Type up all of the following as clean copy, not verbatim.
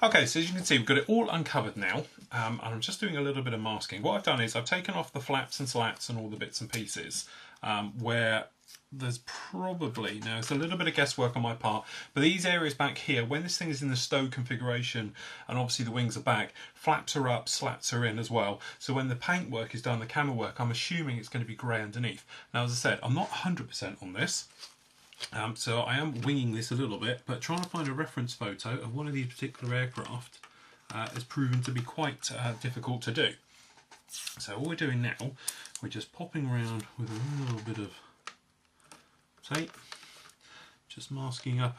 Okay, so as you can see, we've got it all uncovered now, and I'm just doing a little bit of masking. What I've done is I've taken off the flaps and slats and all the bits and pieces where there's probably, now it's a little bit of guesswork on my part, but these areas back here, when this thing is in the stow configuration and obviously the wings are back, flaps are up, slats are in as well. So when the paint work is done, the camera work, I'm assuming it's going to be grey underneath. Now, as I said, I'm not 100% on this. So I am winging this a little bit, but trying to find a reference photo of one of these particular aircraft has proven to be quite difficult to do. So all we're doing now, we're just popping around with a little bit of tape, just masking up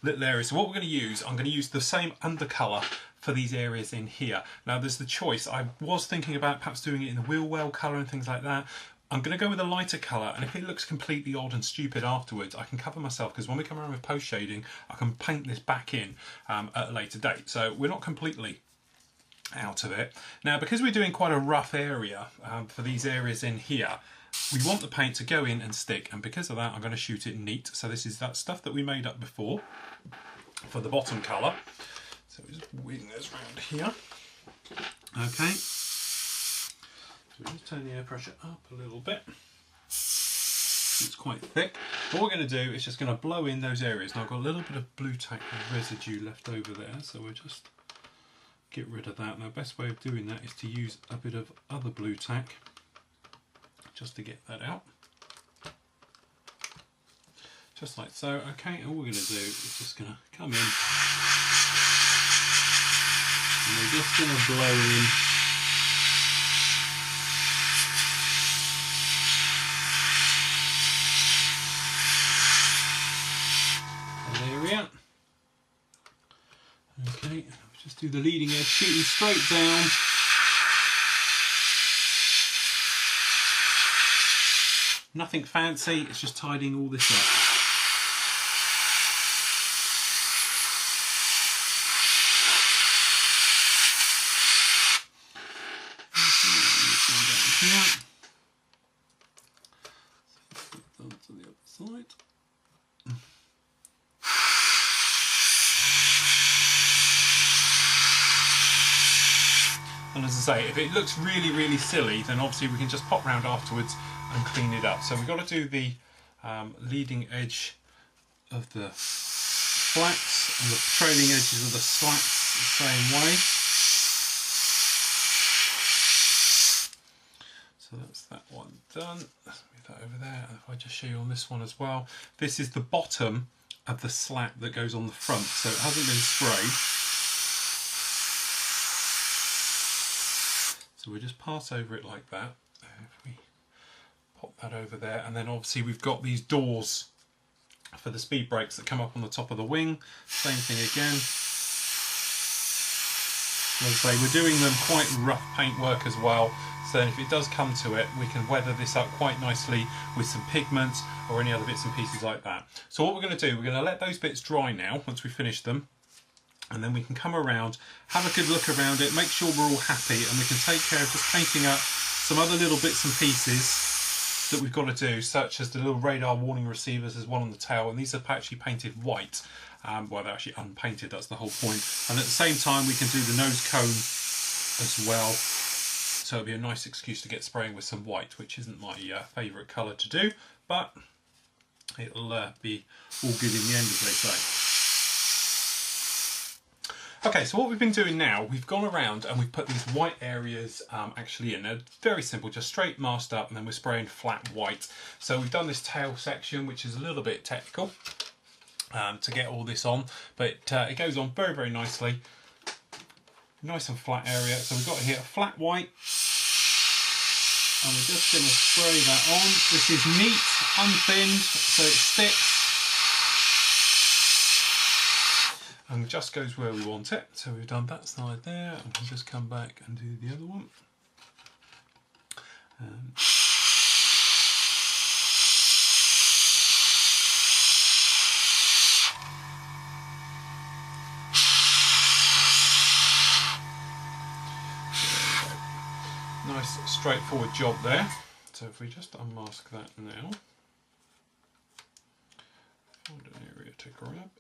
little areas. So what we're going to use, I'm going to use the same undercolour for these areas in here. Now there's the choice. I was thinking about perhaps doing it in the wheel well colour and things like that. I'm going to go with a lighter colour, and if it looks completely odd and stupid afterwards, I can cover myself, because when we come around with post shading, I can paint this back in at a later date. So we're not completely out of it. Now, because we're doing quite a rough area for these areas in here, we want the paint to go in and stick, and because of that, I'm going to shoot it neat. So this is that stuff that we made up before for the bottom colour. So we just wing this around here. Okay. So we just turn the air pressure up a little bit. It's quite thick. What we're going to do is just going to blow in those areas. Now I've got a little bit of blue tack residue left over there, so we'll just get rid of that. Now the best way of doing that is to use a bit of other blue tack just to get that out. Just like so. Okay, and all we're going to do is just going to come in and we're just going to blow in okay, just do the leading edge, shooting straight down. Nothing fancy, it's just tidying all this up. Down to the other side. And as I say, if it looks really, really silly, then obviously we can just pop round afterwards and clean it up. So we've got to do the leading edge of the flats and the trailing edges of the slats the same way. So that's that one done. Let's move that over there. And if I just show you on this one as well, this is the bottom of the slat that goes on the front, so it hasn't been sprayed. So we'll just pass over it like that. If we pop that over there, and then obviously we've got these doors for the speed brakes that come up on the top of the wing. Same thing again. As I say, we're doing them quite rough paint work as well, so if it does come to it, we can weather this up quite nicely with some pigments or any other bits and pieces like that. So what we're going to do, we're going to let those bits dry now once we finish them, and then we can come around, have a good look around it, make sure we're all happy, and we can take care of just painting up some other little bits and pieces that we've got to do, such as the little radar warning receivers. There's one on the tail, and these are actually painted white. Well, they're actually unpainted, that's the whole point. And at the same time, we can do the nose cone as well. So it'll be a nice excuse to get spraying with some white, which isn't my favourite colour to do, but it'll be all good in the end, as they say. Okay, so what we've been doing now, we've gone around and we've put these white areas actually in. They're very simple, just straight masked up, and then we're spraying flat white. So we've done this tail section, which is a little bit technical to get all this on, but it goes on very, very nicely. Nice and flat area. So we've got here a flat white, and we're just going to spray that on. This is neat, unthinned, so it sticks. And just goes where we want it. So we've done that side there, and we'll just come back and do the other one. Nice straightforward job there. So if we just unmask that now, find an area to grab,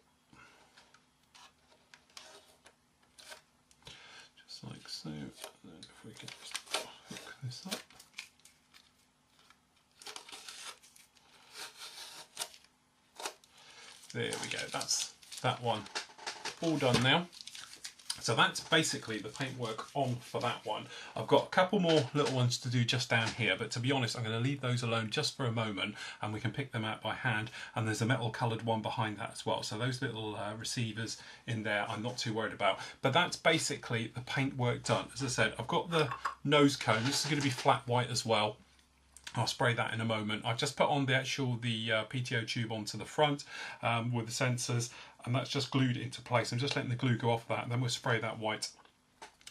just like so, and then if we can just hook this up. There we go, that's that one all done now. So that's basically the paintwork on for that one. I've got a couple more little ones to do just down here, but to be honest, I'm going to leave those alone just for a moment and we can pick them out by hand. And there's a metal coloured one behind that as well. So those little receivers in there, I'm not too worried about. But that's basically the paintwork done. As I said, I've got the nose cone. This is going to be flat white as well. I'll spray that in a moment. I've just put on the PTO tube onto the front with the sensors, and that's just glued into place. I'm just letting the glue go off that, and then we'll spray that white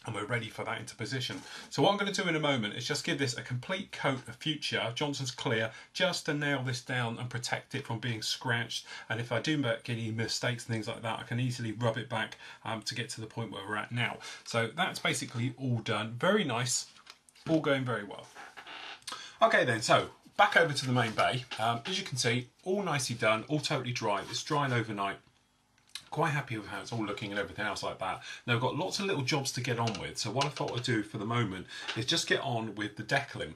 and we're ready for that into position. So what I'm going to do in a moment is just give this a complete coat of Future Johnson's Clear, just to nail this down and protect it from being scratched. And if I do make any mistakes and things like that, I can easily rub it back to get to the point where we're at now. So that's basically all done. Very nice, all going very well. Okay then, so back over to the main bay. As you can see, all nicely done, all totally dry. It's drying overnight. Quite happy with how it's all looking and everything else like that. Now I've got lots of little jobs to get on with, so what I thought I'd do for the moment is just get on with the decaling.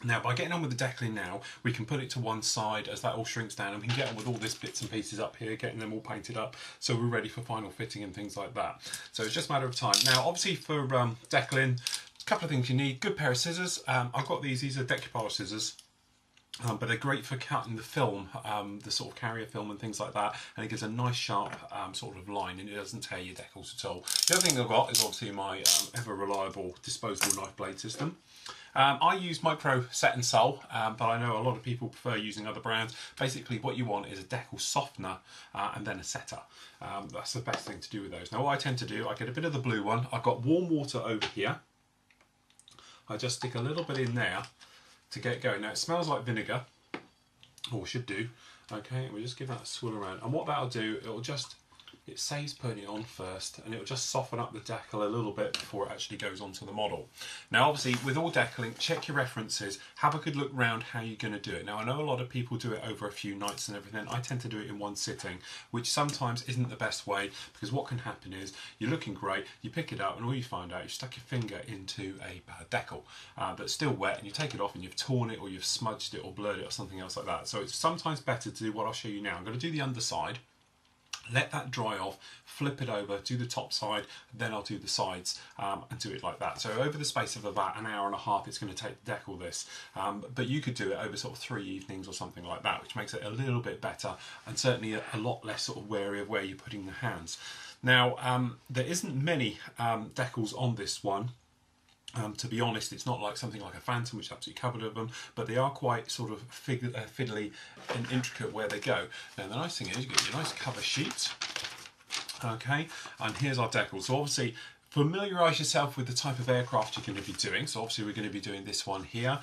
Now by getting on with the decaling now, we can put it to one side as that all shrinks down, and we can get on with all this bits and pieces up here, getting them all painted up so we're ready for final fitting and things like that. So it's just a matter of time. Now obviously for decaling, a couple of things you need. Good pair of scissors. I've got these are decoupage scissors. But they're great for cutting the film, the sort of carrier film and things like that, and it gives a nice sharp sort of line, and it doesn't tear your decals at all. The other thing I've got is obviously my ever reliable disposable knife blade system. I use Micro Set and Sol, but I know a lot of people prefer using other brands. Basically what you want is a decal softener and then a setter. That's the best thing to do with those. Now what I tend to do, I get a bit of the blue one. I've got warm water over here. I just stick a little bit in there to get it going. Now it smells like vinegar, or should do. Okay, and we just give that a swirl around, and what that'll do, it saves putting it on first, and it'll just soften up the decal a little bit before it actually goes onto the model. Now obviously with all decaling, check your references, have a good look round how you're going to do it. Now I know a lot of people do it over a few nights and everything. I tend to do it in one sitting, which sometimes isn't the best way, because what can happen is you're looking great, you pick it up, and all you find out, you've stuck your finger into a decal that's still wet, and you take it off and you've torn it, or you've smudged it or blurred it or something else like that. So it's sometimes better to do what I'll show you now. I'm going to do the underside, let that dry off, flip it over, do the top side, then I'll do the sides and do it like that. So over the space of about an hour and a half, it's going to take to decal this, but you could do it over sort of 3 evenings or something like that, which makes it a little bit better, and certainly a lot less sort of wary of where you're putting the hands. Now there isn't many decals on this one. To be honest, it's not like something like a Phantom, which is absolutely covered with them, but they are quite sort of fiddly and intricate where they go. Now the nice thing is you get your nice cover sheet, okay, and here's our decal. So obviously familiarise yourself with the type of aircraft you're going to be doing. So obviously we're going to be doing this one here.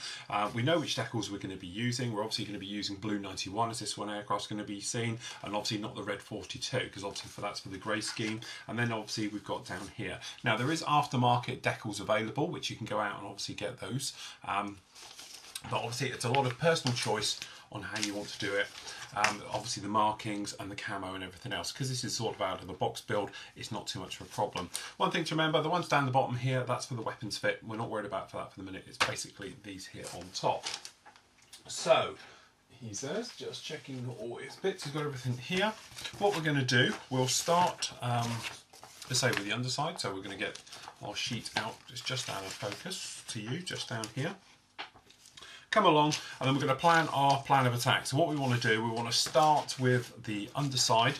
We know which decals we're going to be using. We're obviously going to be using Blue 91 as this one aircraft's going to be seen, and obviously not the Red 42, because obviously that's for the grey scheme. And then obviously we've got down here. Now there is aftermarket decals available, which you can go out and obviously get those. But obviously it's a lot of personal choice on how you want to do it. Obviously the markings and the camo and everything else, because this is sort of out of the box build, it's not too much of a problem. One thing to remember, the ones down the bottom here, that's for the weapons fit. We're not worried about that for the minute. It's basically these here on top. So he says, just checking all his bits, he's got everything here. What we're going to do, we'll start let's say with the underside. So we're going to get our sheet out, it's just out of focus to you, just down here. Come along, and then we're going to plan our plan of attack. So what we want to do, we want to start with the underside.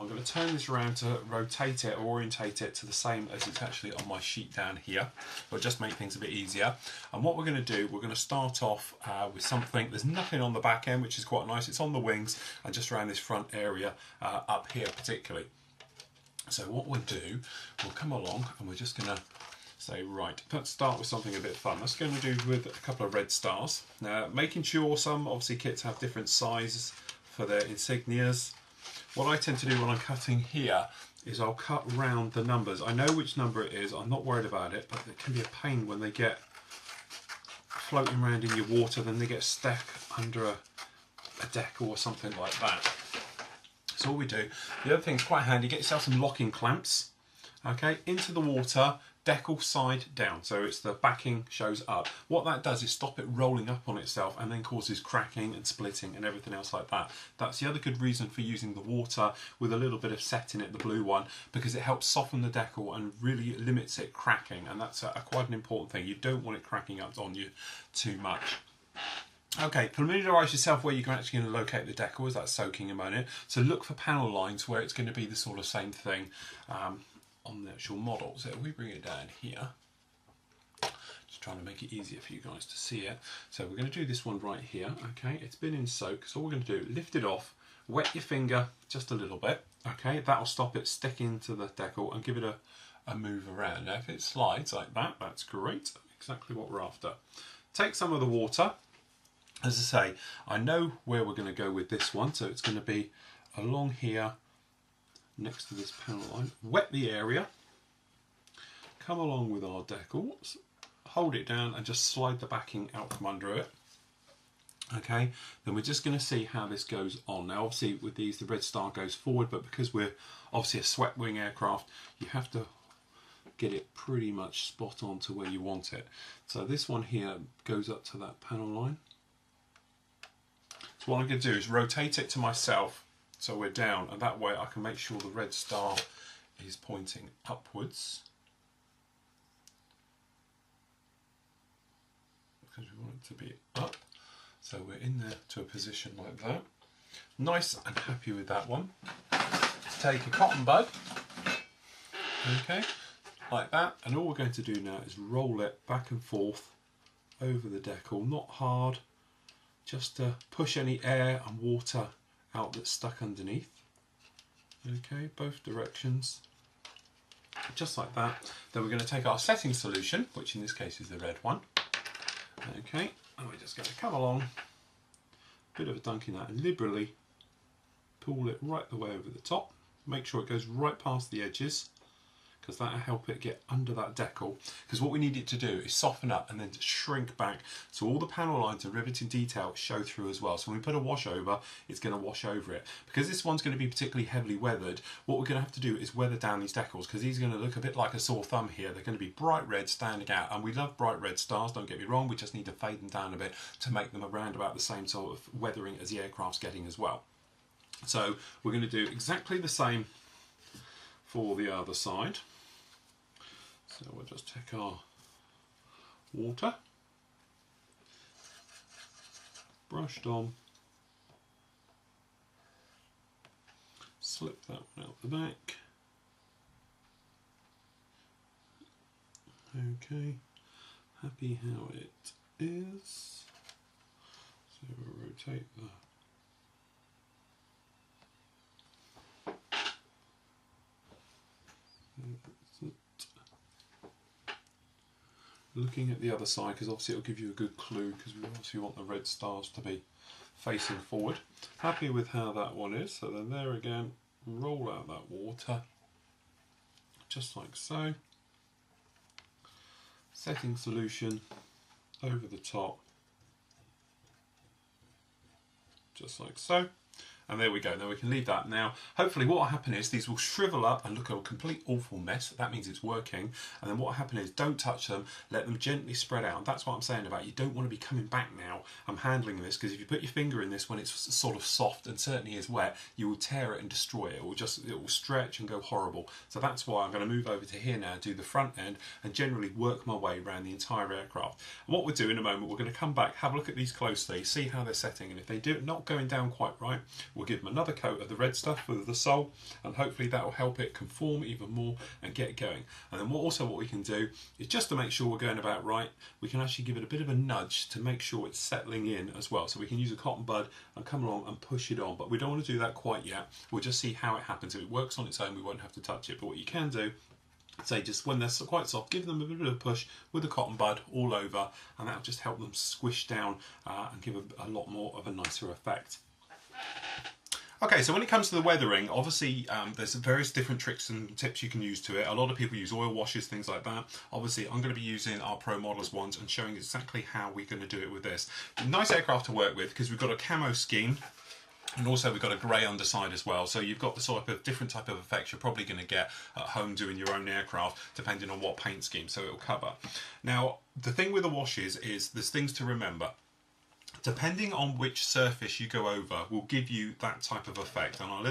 I'm going to turn this around to rotate it or orientate it to the same as it's actually on my sheet down here, but just make things a bit easier. And what we're going to do, we're going to start off with something, there's nothing on the back end, which is quite nice. It's on the wings and just around this front area up here particularly. So what we'll do, we'll come along and we're just going to say, right, let's start with something a bit fun. That's going to do with a couple of red stars. Now, making sure some, obviously, kits have different sizes for their insignias. What I tend to do when I'm cutting here is I'll cut round the numbers. I know which number it is, I'm not worried about it, but it can be a pain when they get floating around in your water, then they get stuck under a decal or something like that. So what we do, the other thing's quite handy, get yourself some locking clamps, okay, into the water, decal side down, so it's the backing shows up. What that does is stop it rolling up on itself and then causes cracking and splitting and everything else like that. That's the other good reason for using the water with a little bit of set in it, the blue one, because it helps soften the decal and really limits it cracking, and that's quite an important thing. You don't want it cracking up on you too much. Okay, familiarise yourself where you're actually going to locate the decal as that's soaking ammonia. So look for panel lines where it's going to be the sort of same thing on the actual model. So if we bring it down here, just trying to make it easier for you guys to see it. So we're going to do this one right here. Okay, it's been in soak, so all we're going to do, lift it off, wet your finger just a little bit. Okay, that'll stop it sticking to the decal and give it a move around. Now if it slides like that, that's great, exactly what we're after. Take some of the water. As I say, I know where we're going to go with this one, so it's going to be along here next to this panel line. Wet the area, come along with our decals, hold it down and just slide the backing out from under it. Okay, then we're just going to see how this goes on. Now obviously with these the red star goes forward, but because we're obviously a swept wing aircraft, you have to get it pretty much spot on to where you want it. So this one here goes up to that panel line. So what I'm going to do is rotate it to myself so we're down, and that way I can make sure the red star is pointing upwards, because we want it to be up. So we're in there to a position like that. Nice and happy with that one. Take a cotton bud, okay, like that, and all we're going to do now is roll it back and forth over the decal, not hard, just to push any air and water out that's stuck underneath. Okay, both directions, just like that. Then we're going to take our setting solution, which in this case is the red one. Okay, and we're just going to come along, bit of a dunk in that, and liberally pull it right the way over the top. Make sure it goes right past the edges, because that'll help it get under that decal. Because what we need it to do is soften up and then to shrink back, so all the panel lines and riveting detail show through as well. So when we put a wash over, it's going to wash over it. Because this one's going to be particularly heavily weathered, what we're going to have to do is weather down these decals, because these are going to look a bit like a sore thumb here. They're going to be bright red standing out, and we love bright red stars, don't get me wrong, we just need to fade them down a bit to make them around about the same sort of weathering as the aircraft's getting as well. So we're going to do exactly the same for the other side. So we'll just take our water, brushed on, slip that one out the back. Okay, happy how it is. So we'll rotate the looking at the other side, because obviously it'll give you a good clue, because we obviously want the red stars to be facing forward. Happy with how that one is, so then there again, roll out that water, just like so. Setting solution over the top, just like so. And there we go. Now we can leave that. Now, hopefully what will happen is these will shrivel up and look a complete awful mess. That means it's working. And then what will happen is don't touch them. Let them gently spread out. That's what I'm saying about you don't want to be coming back now. I'm handling this, because if you put your finger in this when it's sort of soft and certainly is wet, you will tear it and destroy it. It will stretch and go horrible. So that's why I'm going to move over to here now, do the front end, and generally work my way around the entire aircraft. And what we'll do in a moment, we're going to come back, have a look at these closely, see how they're setting, and if they do not going down quite right, we'll give them another coat of the red stuff with the sole, and hopefully that will help it conform even more and get going. And then what we can do is, just to make sure we're going about right, we can actually give it a bit of a nudge to make sure it's settling in as well. So we can use a cotton bud and come along and push it on, but we don't want to do that quite yet. We'll just see how it happens. If it works on its own, we won't have to touch it. But what you can do, say just when they're quite soft, give them a bit of a push with a cotton bud all over, and that'll just help them squish down and give a lot more of a nicer effect. Okay, so when it comes to the weathering, obviously there's various different tricks and tips you can use to it. A lot of people use oil washes, things like that. Obviously, I'm going to be using our Pro Models ones and showing exactly how we're going to do it with this. Nice aircraft to work with because we've got a camo scheme. And also we've got a grey underside as well, so you've got the sort of different type of effects you're probably going to get at home doing your own aircraft, depending on what paint scheme, so it'll cover. Now, the thing with the washes is there's things to remember. Depending on which surface you go over will give you that type of effect, and I'll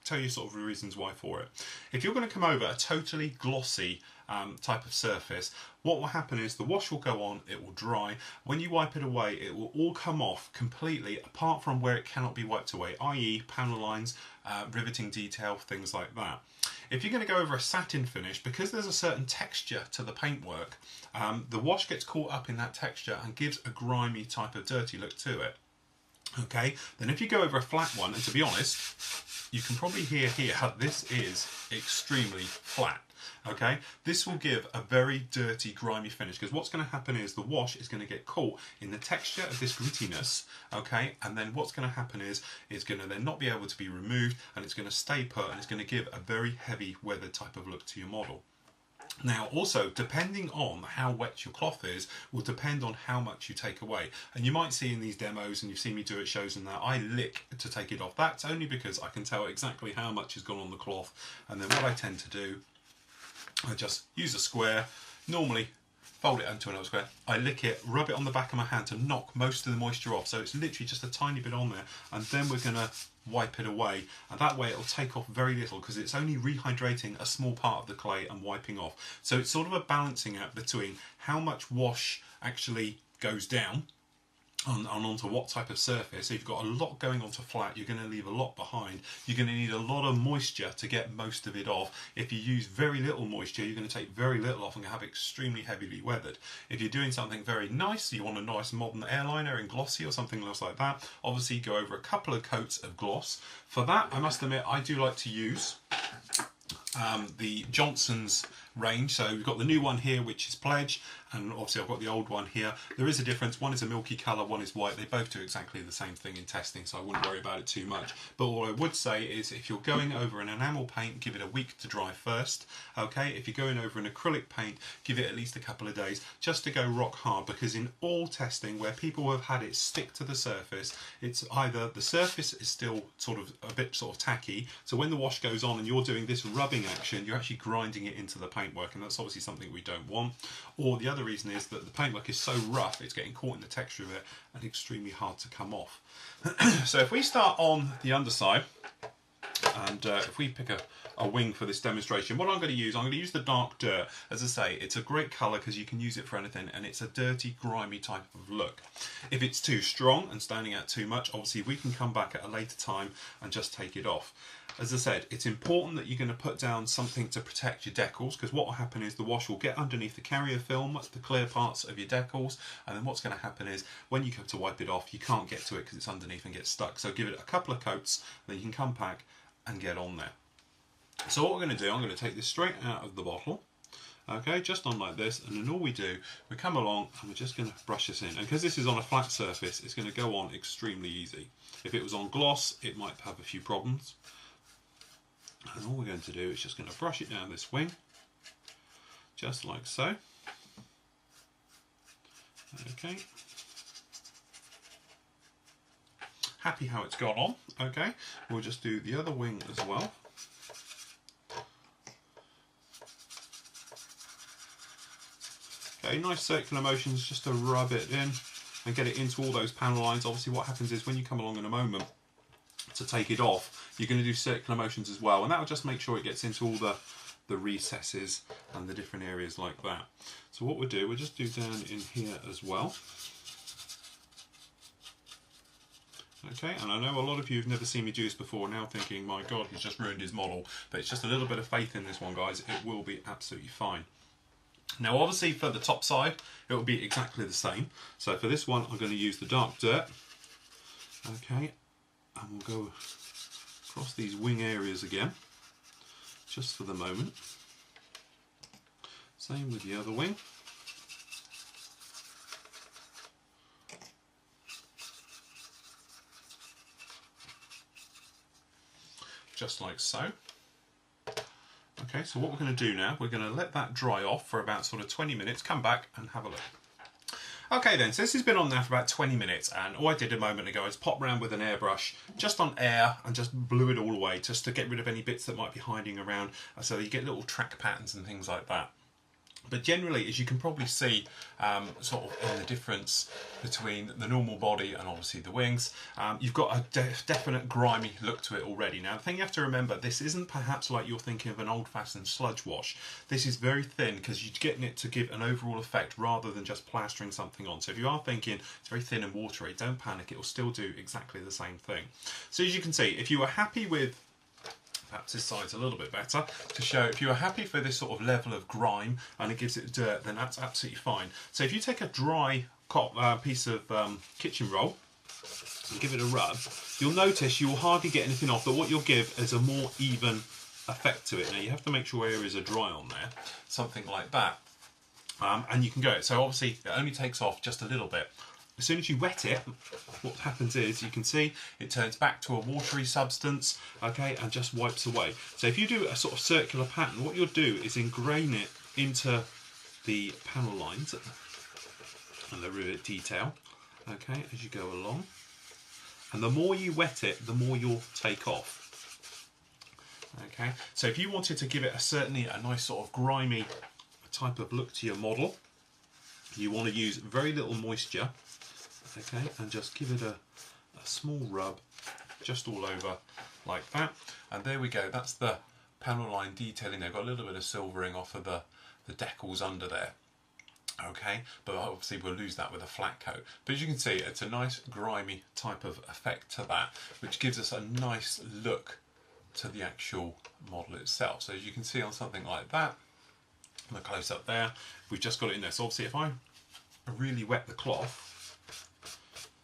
tell you sort of the reasons why for it. If you're going to come over a totally glossy type of surface, what will happen is the wash will go on, it will dry. When you wipe it away, it will all come off completely, apart from where it cannot be wiped away, i.e. panel lines, riveting detail, things like that. If you're going to go over a satin finish, because there's a certain texture to the paintwork, the wash gets caught up in that texture and gives a grimy type of dirty look to it. Okay, then if you go over a flat one, and to be honest, you can probably hear here, this is extremely flat. Okay, this will give a very dirty, grimy finish, because what's going to happen is the wash is going to get caught in the texture of this grittiness, okay, and then what's going to happen is it's going to then not be able to be removed, and it's going to stay put, and it's going to give a very heavy weathered type of look to your model. Now, also, depending on how wet your cloth is, will depend on how much you take away. And you might see in these demos, and you've seen me do it shows and that, I lick to take it off. That's only because I can tell exactly how much has gone on the cloth, and then what I tend to do, I just use a square, normally fold it into another square, I lick it, rub it on the back of my hand to knock most of the moisture off, so it's literally just a tiny bit on there, and then we're going to wipe it away, and that way it'll take off very little because it's only rehydrating a small part of the clay and wiping off. So it's sort of a balancing act between how much wash actually goes down and onto what type of surface. If you've got a lot going onto flat, you're going to leave a lot behind. You're going to need a lot of moisture to get most of it off. If you use very little moisture, you're going to take very little off and have extremely heavily weathered. If you're doing something very nice, you want a nice modern airliner in glossy or something else like that, obviously go over a couple of coats of gloss. For that, I must admit, I do like to use the Johnson's range. So we've got the new one here, which is Pledge, and obviously I've got the old one here. There is a difference. One is a milky colour, one is white. They both do exactly the same thing in testing, so I wouldn't worry about it too much. But what I would say is, if you're going over an enamel paint, give it a week to dry first. Okay, if you're going over an acrylic paint, give it at least a couple of days just to go rock hard, because in all testing where people have had it stick to the surface, it's either the surface is still sort of a bit sort of tacky, so when the wash goes on and you're doing this rubbing action, you're actually grinding it into the paintwork, and that's obviously something we don't want. Or the other reason is that the paintwork is so rough, it's getting caught in the texture of it and extremely hard to come off. So if we start on the underside, and if we pick a wing for this demonstration, what I'm going to use the dark dirt. As I say, it's a great colour because you can use it for anything, and it's a dirty, grimy type of look. If it's too strong and standing out too much, obviously we can come back at a later time and just take it off. As I said, it's important that you're going to put down something to protect your decals, because what will happen is the wash will get underneath the carrier film, the clear parts of your decals, and then what's going to happen is when you come to wipe it off, you can't get to it because it's underneath and gets stuck. So give it a couple of coats, then you can come back and get on there. So what we're going to do, I'm going to take this straight out of the bottle, okay, just on like this, and then all we do, we come along and we're just going to brush this in. And because this is on a flat surface, it's going to go on extremely easy. If it was on gloss, it might have a few problems. And all we're going to do is just going to brush it down this wing, just like so. Okay. Happy how it's gone on. Okay, we'll just do the other wing as well. Okay, nice circular motions just to rub it in and get it into all those panel lines. Obviously what happens is when you come along in a moment to take it off, you're going to do circular motions as well, and that will just make sure it gets into all the recesses and the different areas like that. So what we'll do, we'll just do down in here as well. Okay, and I know a lot of you have never seen me do this before, now thinking, my God, he's just ruined his model. But it's just a little bit of faith in this one, guys. It will be absolutely fine. Now, obviously, for the top side, it will be exactly the same. So for this one, I'm going to use the dark dirt. Okay, and we'll go across these wing areas again, just for the moment. Same with the other wing. just like so. Okay, so what we're going to do now, we're going to let that dry off for about sort of 20 minutes, come back and have a look. Okay then, so this has been on there for about 20 minutes, and all I did a moment ago is pop round with an airbrush just on air and just blew it all away just to get rid of any bits that might be hiding around, so you get little track patterns and things like that. But generally, as you can probably see, sort of in the difference between the normal body and obviously the wings, you've got a definite grimy look to it already. Now, the thing you have to remember, this isn't perhaps like you're thinking of an old-fashioned sludge wash. This is very thin because you're getting it to give an overall effect rather than just plastering something on. So if you are thinking it's very thin and watery, don't panic, it will still do exactly the same thing. So as you can see, if you were happy with, perhaps this side's a little bit better, to show if you are happy for this sort of level of grime and it gives it dirt, then that's absolutely fine. So if you take a dry piece of kitchen roll and give it a rub, you'll notice you will hardly get anything off, but what you'll give is a more even effect to it. Now you have to make sure areas are dry on there, something like that, and you can go. So obviously it only takes off just a little bit. As soon as you wet it, what happens is, you can see, it turns back to a watery substance, okay, and just wipes away. So if you do a sort of circular pattern, what you'll do is ingrain it into the panel lines and the rivet detail, okay, as you go along. And the more you wet it, the more you'll take off. Okay, so if you wanted to give it certainly a nice sort of grimy type of look to your model, you want to use very little moisture. Okay, and just give it a small rub just all over like that, and there we go. That's the panel line detailing. They've got a little bit of silvering off of the decals under there. Okay, but obviously we'll lose that with a flat coat. But as you can see, it's a nice grimy type of effect to that, which gives us a nice look to the actual model itself. So as you can see on something like that, the close up there, we've just got it in there. So obviously if I really wet the cloth,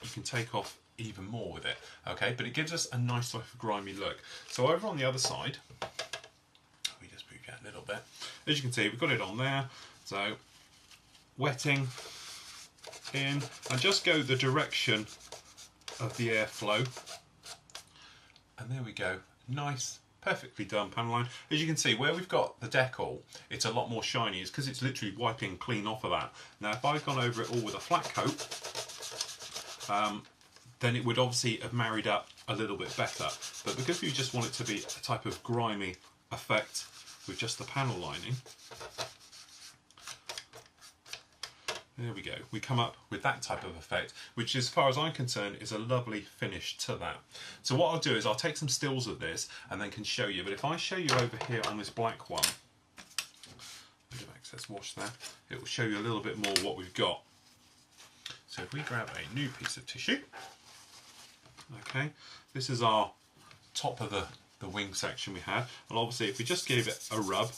you can take off even more with it, okay, but it gives us a nice sort of grimy look. So over on the other side, we just move out a little bit. As you can see, we've got it on there, so wetting in, and just go the direction of the airflow, and there we go, nice, perfectly done panel line. As you can see, where we've got the decal, it's a lot more shiny. It's because it's literally wiping clean off of that. Now if I've gone over it all with a flat coat, then it would obviously have married up a little bit better. But because we just want it to be a type of grimy effect with just the panel lining, there we go. We come up with that type of effect, which as far as I'm concerned is a lovely finish to that. So what I'll do is I'll take some stills of this and then can show you. But if I show you over here on this black one, a bit of excess wash there, it will show you a little bit more what we've got. So if we grab a new piece of tissue, okay, this is our top of the wing section we had, and obviously if we just give it a rub,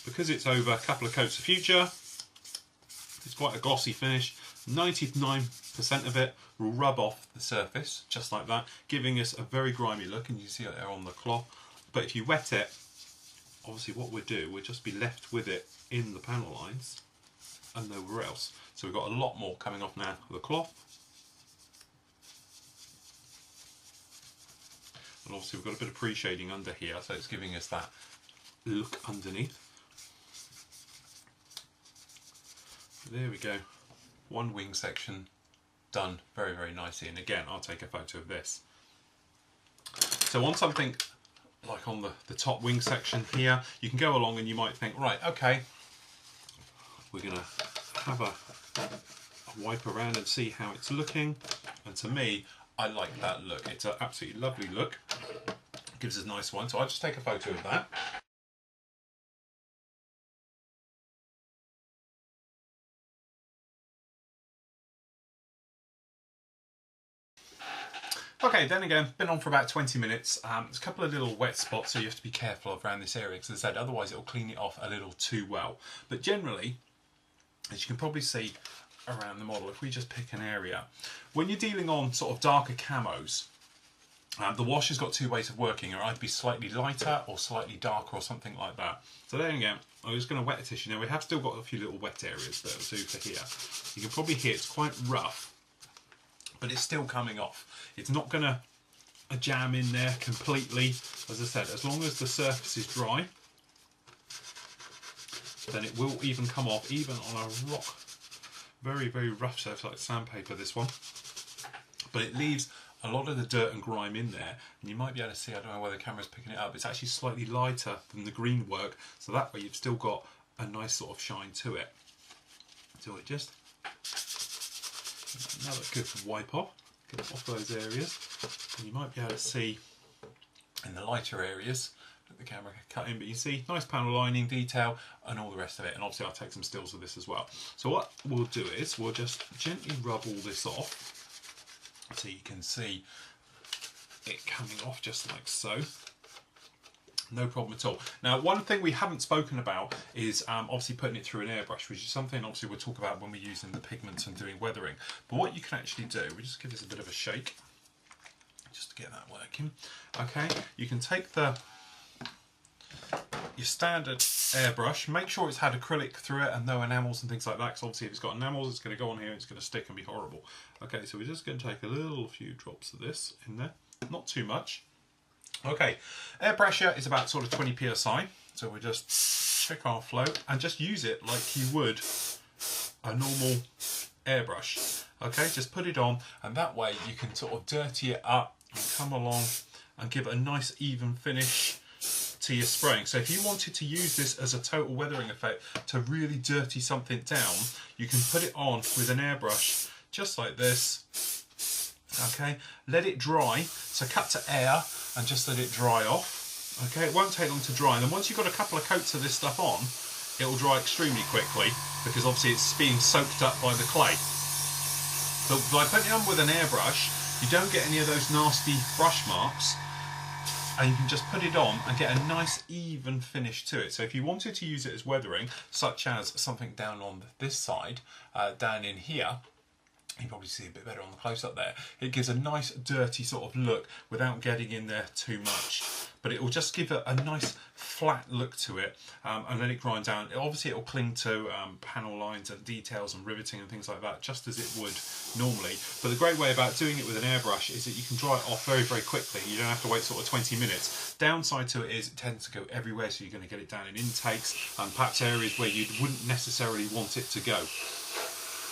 because it's over a couple of coats of Future, it's quite a glossy finish. 99% of it will rub off the surface, just like that, giving us a very grimy look, and you see it there on the cloth. But if you wet it, obviously what we'll do, we'll just be left with it in the panel lines and nowhere else. So we've got a lot more coming off now of the cloth. And obviously we've got a bit of pre-shading under here, so it's giving us that look underneath. There we go. One wing section done very, very nicely. And again, I'll take a photo of this. So on something like on the top wing section here, you can go along and you might think, right, okay, we're going to have a wipe around and see how it's looking. And to me, I like that look. It's an absolutely lovely look. It gives us a nice one. So I'll just take a photo of that. Okay, then again, been on for about 20 minutes. There's a couple of little wet spots, so you have to be careful around this area, because as I said, otherwise it'll clean it off a little too well. But generally, as you can probably see around the model, if we just pick an area, when you're dealing on sort of darker camos, the wash has got two ways of working. It'll either be slightly lighter or slightly darker or something like that. So there you go. I'm just going to wet the tissue. Now we have still got a few little wet areas that will do for here. You can probably hear it's quite rough, but it's still coming off. It's not going to a jam in there completely. As I said, as long as the surface is dry, then it will even come off, even on a rock, very, very rough surface like sandpaper, this one. But it leaves a lot of the dirt and grime in there, and you might be able to see, I don't know whether the camera's picking it up, it's actually slightly lighter than the green work, so that way you've still got a nice sort of shine to it. So it just, another good wipe off, get off those areas, and you might be able to see in the lighter areas that the camera cut in, but you see nice panel lining detail and all the rest of it. And obviously I'll take some stills of this as well. So what we'll do is we'll just gently rub all this off so you can see it coming off just like so. No problem at all. Now, one thing we haven't spoken about is obviously putting it through an airbrush, which is something obviously we'll talk about when we're using the pigments and doing weathering. But what you can actually do, we just give this a bit of a shake, just to get that working. Okay, you can take your standard airbrush, make sure it's had acrylic through it and no enamels and things like that, because obviously if it's got enamels it's going to go on here and it's going to stick and be horrible. Okay, so we're just going to take a few drops of this in there, not too much. Okay, air pressure is about sort of 20 psi, so we'll just check our flow and just use it like you would a normal airbrush. Okay, just put it on, and that way you can sort of dirty it up and come along and give it a nice even finish to your spraying. So if you wanted to use this as a total weathering effect to really dirty something down, you can put it on with an airbrush just like this. Okay, let it dry, so cut to air and just let it dry off. Okay, it won't take long to dry, and then once you've got a couple of coats of this stuff on, it will dry extremely quickly because obviously it's being soaked up by the clay. But by putting it on with an airbrush, you don't get any of those nasty brush marks, and you can just put it on and get a nice even finish to it. So if you wanted to use it as weathering, such as something down on this side, down in here, you probably see a bit better on the close-up there. It gives a nice dirty sort of look without getting in there too much. But it will just give it a nice flat look to it, and let it grind down. Obviously it will cling to panel lines and details and riveting and things like that, just as it would normally. But the great way about doing it with an airbrush is that you can dry it off very, very quickly. You don't have to wait sort of 20 minutes. Downside to it is it tends to go everywhere, so you're going to get it down in intakes and perhaps areas where you wouldn't necessarily want it to go.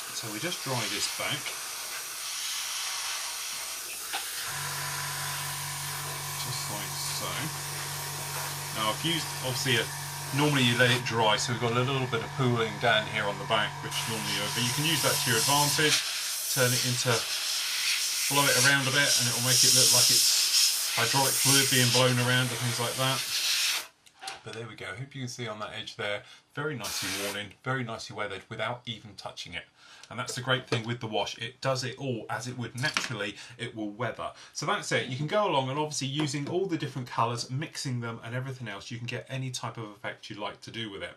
So we just dry this back. Just like so. Now I've used, obviously, normally you let it dry, so we've got a little bit of pooling down here on the back, which normally but you can use that to your advantage. Turn it into, blow it around a bit, and it will make it look like it's hydraulic fluid being blown around and things like that. But there we go. Hope you can see on that edge there, very nicely worn in, very nicely weathered without even touching it. And that's the great thing with the wash, it does it all as it would naturally, it will weather. So that's it. You can go along and obviously using all the different colours, mixing them and everything else, you can get any type of effect you like to do with it.